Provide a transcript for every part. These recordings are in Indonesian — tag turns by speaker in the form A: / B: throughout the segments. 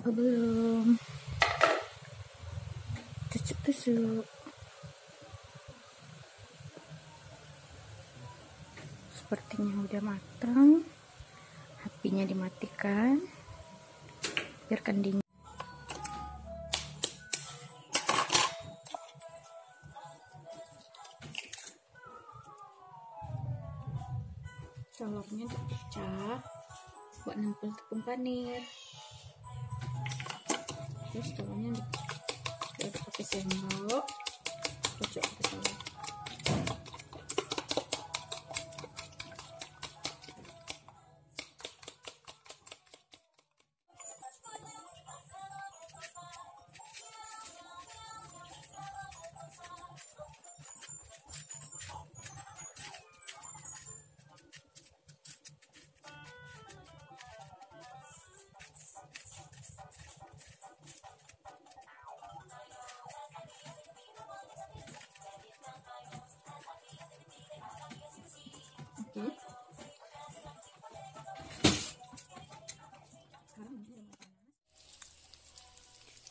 A: Oh, belum. Tusuk-tusuk. Sepertinya udah matang. Apinya dimatikan. Biarkan dingin. Telurnya dipecah buat nempel tepung panir. Terus telurnya diaduk pakai sendok, kocok ke telur.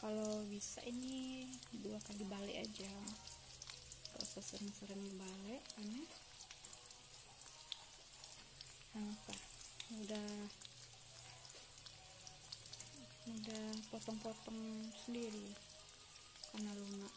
A: Kalau bisa ini 2 kali balik aja, gak usah sering-sering balik karena apa udah potong-potong sendiri karena lunak.